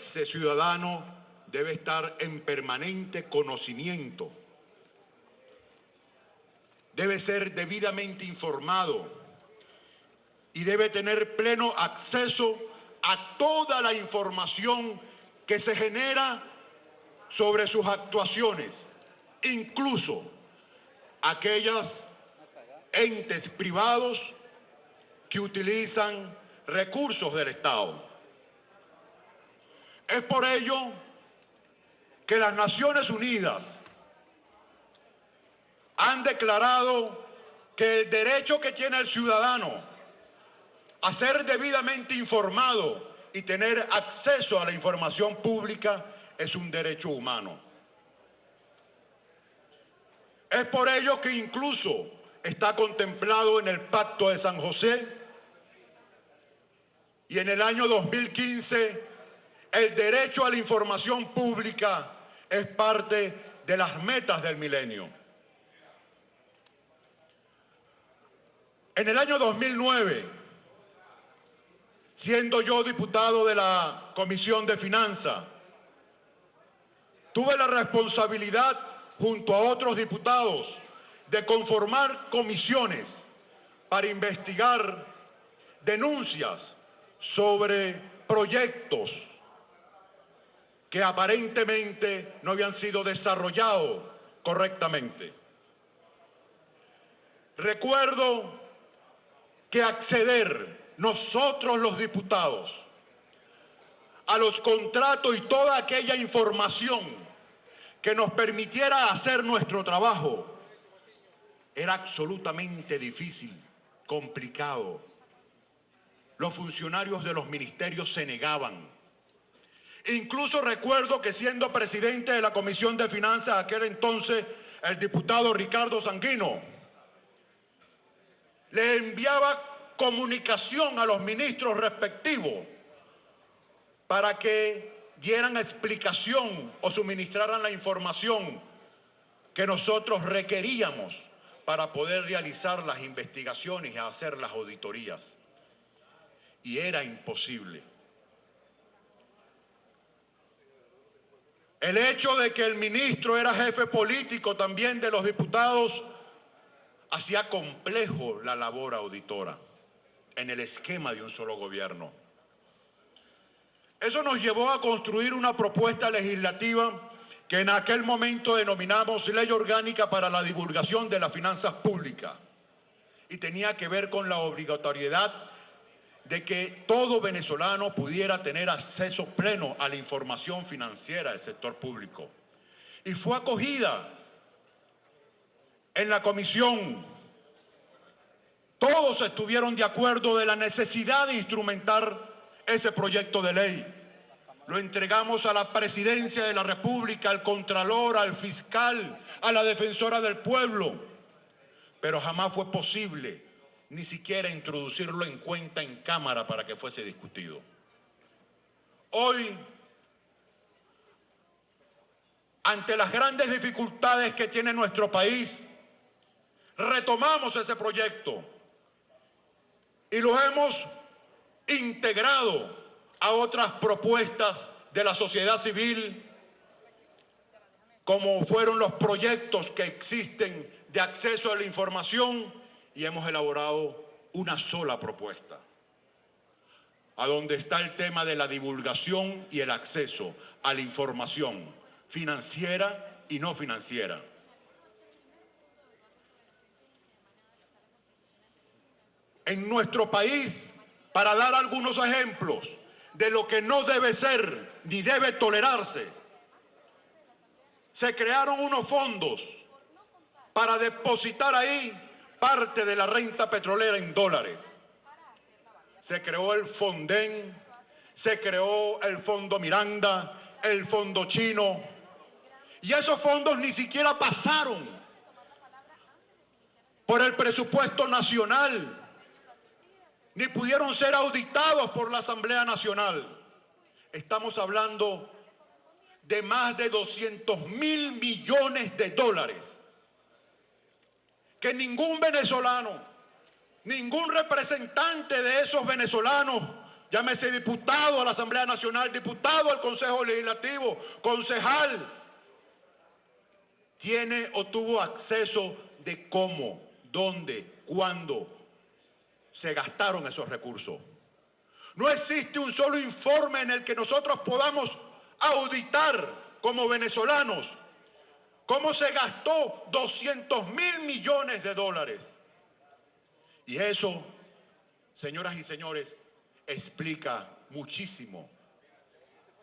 Ese ciudadano debe estar en permanente conocimiento, debe ser debidamente informado y debe tener pleno acceso a toda la información que se genera sobre sus actuaciones, incluso aquellos entes privados que utilizan recursos del Estado. Es por ello que las Naciones Unidas han declarado que el derecho que tiene el ciudadano a ser debidamente informado y tener acceso a la información pública es un derecho humano. Es por ello que incluso está contemplado en el Pacto de San José y en el año 2015 el derecho a la información pública es parte de las metas del milenio. En el año 2009, siendo yo diputado de la Comisión de Finanzas, tuve la responsabilidad, junto a otros diputados, de conformar comisiones para investigar denuncias sobre proyectos que aparentemente no habían sido desarrollados correctamente. Recuerdo que acceder nosotros los diputados a los contratos y toda aquella información que nos permitiera hacer nuestro trabajo era absolutamente difícil, complicado. Los funcionarios de los ministerios se negaban. Incluso recuerdo que siendo presidente de la Comisión de Finanzas, aquel entonces el diputado Ricardo Sanguino, le enviaba comunicación a los ministros respectivos para que dieran explicación o suministraran la información que nosotros requeríamos para poder realizar las investigaciones y hacer las auditorías. Y era imposible. El hecho de que el ministro era jefe político también de los diputados hacía complejo la labor auditora en el esquema de un solo gobierno. Eso nos llevó a construir una propuesta legislativa que en aquel momento denominamos Ley Orgánica para la Divulgación de las Finanzas Públicas, y tenía que ver con la obligatoriedad de que todo venezolano pudiera tener acceso pleno a la información financiera del sector público. Y fue acogida en la comisión. Todos estuvieron de acuerdo de la necesidad de instrumentar ese proyecto de ley. Lo entregamos a la Presidencia de la República, al Contralor, al Fiscal, a la Defensora del Pueblo, pero jamás fue posible ni siquiera introducirlo en cuenta en Cámara para que fuese discutido. Hoy, ante las grandes dificultades que tiene nuestro país, retomamos ese proyecto y lo hemos integrado a otras propuestas de la sociedad civil, como fueron los proyectos que existen de acceso a la información, y hemos elaborado una sola propuesta, a donde está el tema de la divulgación y el acceso a la información financiera y no financiera. En nuestro país, para dar algunos ejemplos de lo que no debe ser ni debe tolerarse, se crearon unos fondos para depositar ahí parte de la renta petrolera en dólares. Se creó el Fonden, se creó el Fondo Miranda, el Fondo Chino, y esos fondos ni siquiera pasaron por el presupuesto nacional, ni pudieron ser auditados por la Asamblea Nacional. Estamos hablando de más de 200.000 millones de dólares que ningún venezolano, ningún representante de esos venezolanos, llámese diputado a la Asamblea Nacional, diputado al Consejo Legislativo, concejal, tiene o tuvo acceso de cómo, dónde, cuándo se gastaron esos recursos. No existe un solo informe en el que nosotros podamos auditar como venezolanos cómo se gastó 200.000 millones de dólares. Y eso, señoras y señores, explica muchísimo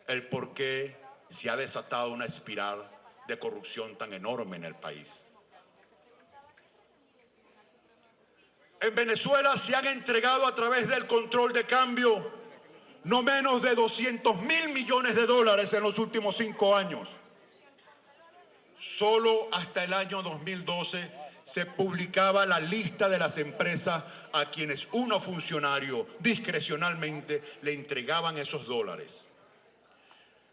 el por qué se ha desatado una espiral de corrupción tan enorme en el país. En Venezuela se han entregado a través del control de cambio no menos de 200.000 millones de dólares en los últimos 5 años. Solo hasta el año 2012 se publicaba la lista de las empresas a quienes uno funcionario discrecionalmente le entregaban esos dólares.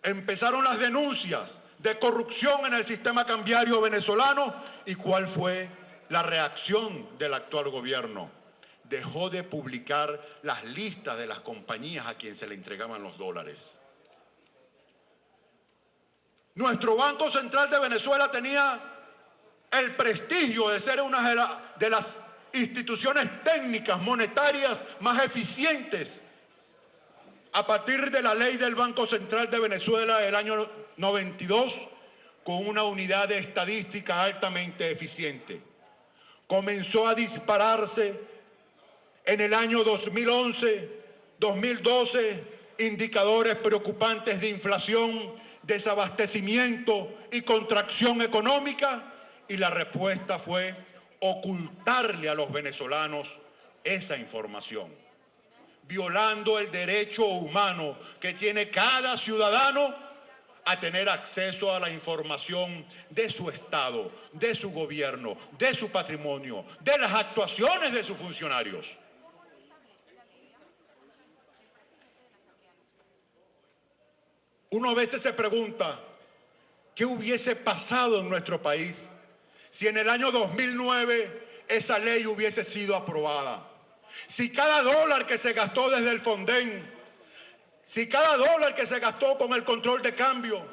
Empezaron las denuncias de corrupción en el sistema cambiario venezolano. ¿Y cuál fue la reacción del actual gobierno? Dejó de publicar las listas de las compañías a quienes se le entregaban los dólares. Nuestro Banco Central de Venezuela tenía el prestigio de ser una de las instituciones técnicas monetarias más eficientes a partir de la ley del Banco Central de Venezuela del año 92, con una unidad de estadística altamente eficiente. Comenzó a dispararse en el año 2011, 2012, indicadores preocupantes de inflación, desabastecimiento y contracción económica, y la respuesta fue ocultarle a los venezolanos esa información, violando el derecho humano que tiene cada ciudadano a tener acceso a la información de su Estado, de su gobierno, de su patrimonio, de las actuaciones de sus funcionarios. Uno a veces se pregunta, ¿qué hubiese pasado en nuestro país si en el año 2009 esa ley hubiese sido aprobada? Si cada dólar que se gastó desde el Fonden, si cada dólar que se gastó con el control de cambio,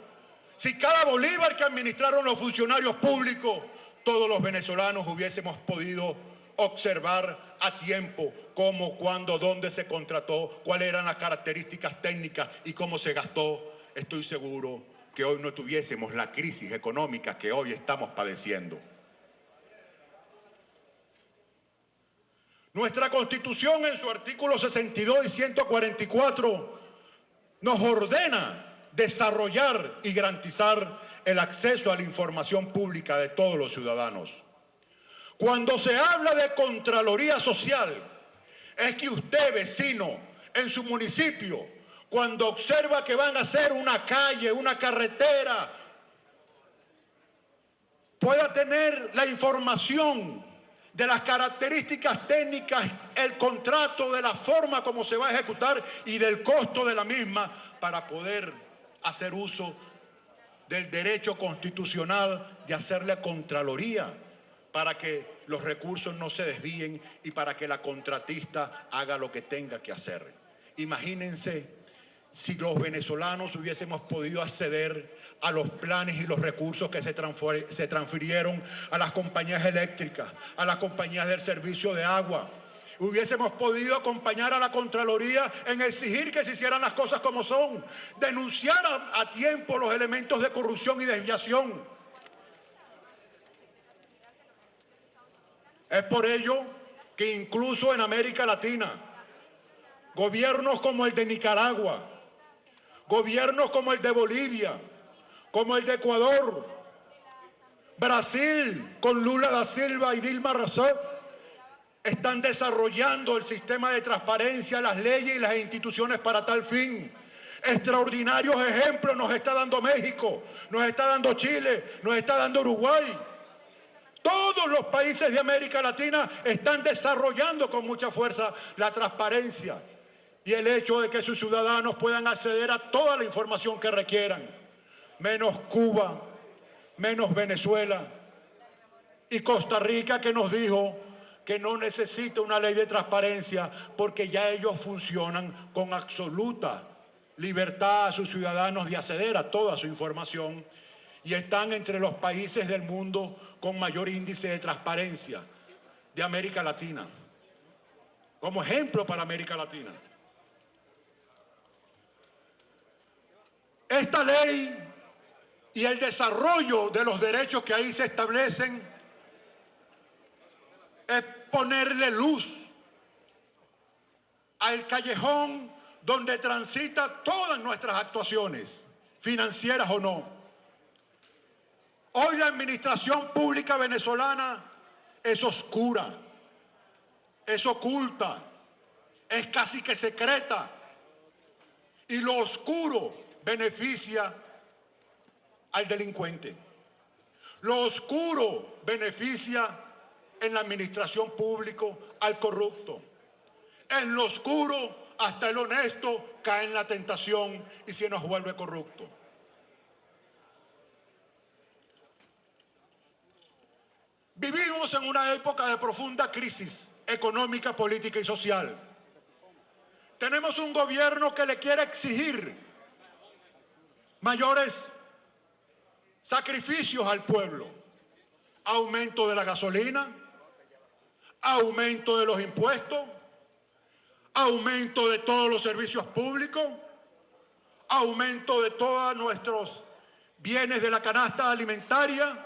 si cada bolívar que administraron los funcionarios públicos, todos los venezolanos hubiésemos podido observar a tiempo cómo, cuándo, dónde se contrató, cuáles eran las características técnicas y cómo se gastó, estoy seguro que hoy no tuviésemos la crisis económica que hoy estamos padeciendo. Nuestra Constitución, en su artículo 62 y 144, nos ordena desarrollar y garantizar el acceso a la información pública de todos los ciudadanos. Cuando se habla de Contraloría Social, es que usted, vecino, en su municipio, cuando observa que van a hacer una calle, una carretera, pueda tener la información de las características técnicas, el contrato, de la forma como se va a ejecutar y del costo de la misma, para poder hacer uso del derecho constitucional de hacerle Contraloría, para que los recursos no se desvíen y para que la contratista haga lo que tenga que hacer. Imagínense si los venezolanos hubiésemos podido acceder a los planes y los recursos que se transfirieron a las compañías eléctricas, a las compañías del servicio de agua. Hubiésemos podido acompañar a la Contraloría en exigir que se hicieran las cosas como son, denunciar a tiempo los elementos de corrupción y desviación. Es por ello que incluso en América Latina, gobiernos como el de Nicaragua, gobiernos como el de Bolivia, como el de Ecuador, Brasil, con Lula da Silva y Dilma Rousseff, están desarrollando el sistema de transparencia, las leyes y las instituciones para tal fin. Extraordinarios ejemplos nos está dando México, nos está dando Chile, nos está dando Uruguay. Todos los países de América Latina están desarrollando con mucha fuerza la transparencia y el hecho de que sus ciudadanos puedan acceder a toda la información que requieran, menos Cuba, menos Venezuela y Costa Rica, que nos dijo que no necesita una ley de transparencia porque ya ellos funcionan con absoluta libertad a sus ciudadanos de acceder a toda su información y están entre los países del mundo con mayor índice de transparencia de América Latina, como ejemplo para América Latina. Esta ley y el desarrollo de los derechos que ahí se establecen es ponerle luz al callejón donde transita todas nuestras actuaciones, financieras o no. Hoy la administración pública venezolana es oscura, es oculta, es casi que secreta. Y lo oscuro beneficia al delincuente. Lo oscuro beneficia en la administración pública al corrupto. En lo oscuro hasta el honesto cae en la tentación y se nos vuelve corrupto. Vivimos en una época de profunda crisis económica, política y social. Tenemos un gobierno que le quiere exigir mayores sacrificios al pueblo. Aumento de la gasolina, aumento de los impuestos, aumento de todos los servicios públicos, aumento de todos nuestros bienes de la canasta alimentaria.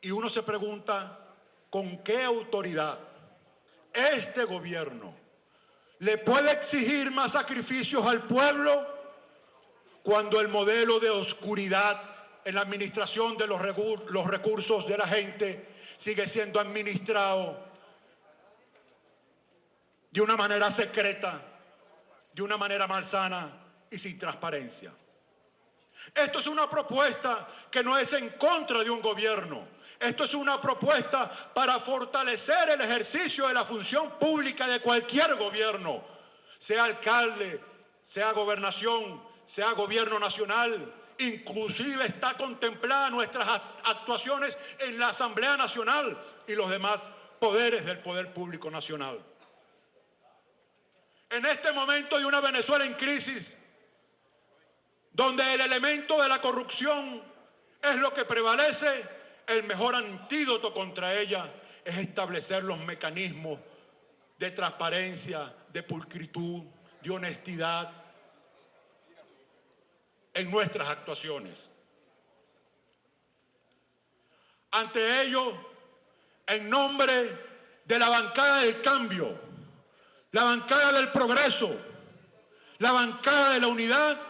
Y uno se pregunta, ¿con qué autoridad este gobierno le puede exigir más sacrificios al pueblo cuando el modelo de oscuridad en la administración de los recursos de la gente sigue siendo administrado de una manera secreta, de una manera malsana y sin transparencia? Esto es una propuesta que no es en contra de un gobierno. Esto es una propuesta para fortalecer el ejercicio de la función pública de cualquier gobierno, sea alcalde, sea gobernación, sea gobierno nacional. Inclusive está contemplada nuestras actuaciones en la Asamblea Nacional y los demás poderes del poder público nacional. En este momento de una Venezuela en crisis, donde el elemento de la corrupción es lo que prevalece, el mejor antídoto contra ella es establecer los mecanismos de transparencia, de pulcritud, de honestidad en nuestras actuaciones. Ante ello, en nombre de la bancada del cambio, la bancada del progreso, la bancada de la unidad,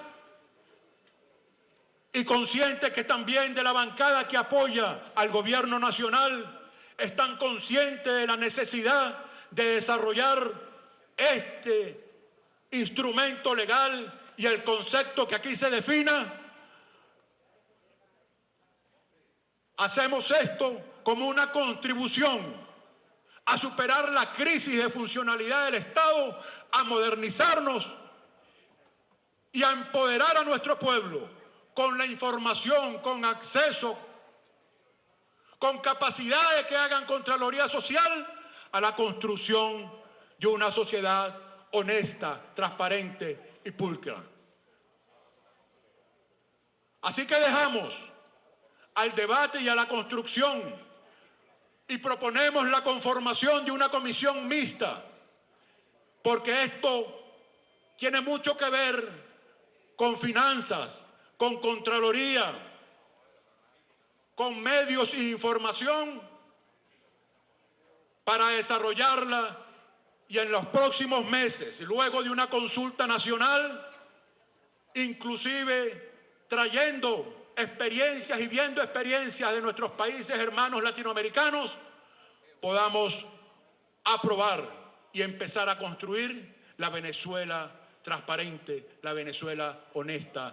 y conscientes que también de la bancada que apoya al gobierno nacional están conscientes de la necesidad de desarrollar este instrumento legal y el concepto que aquí se defina. Hacemos esto como una contribución a superar la crisis de funcionalidad del Estado, a modernizarnos y a empoderar a nuestro pueblo con la información, con acceso, con capacidades que hagan Contraloría Social a la construcción de una sociedad honesta, transparente y pulcra. Así que dejamos al debate y a la construcción y proponemos la conformación de una comisión mixta, porque esto tiene mucho que ver con finanzas, con Contraloría, con medios e información para desarrollarla y en los próximos meses, luego de una consulta nacional, inclusive trayendo experiencias y viendo experiencias de nuestros países hermanos latinoamericanos, podamos aprobar y empezar a construir la Venezuela transparente, la Venezuela honesta.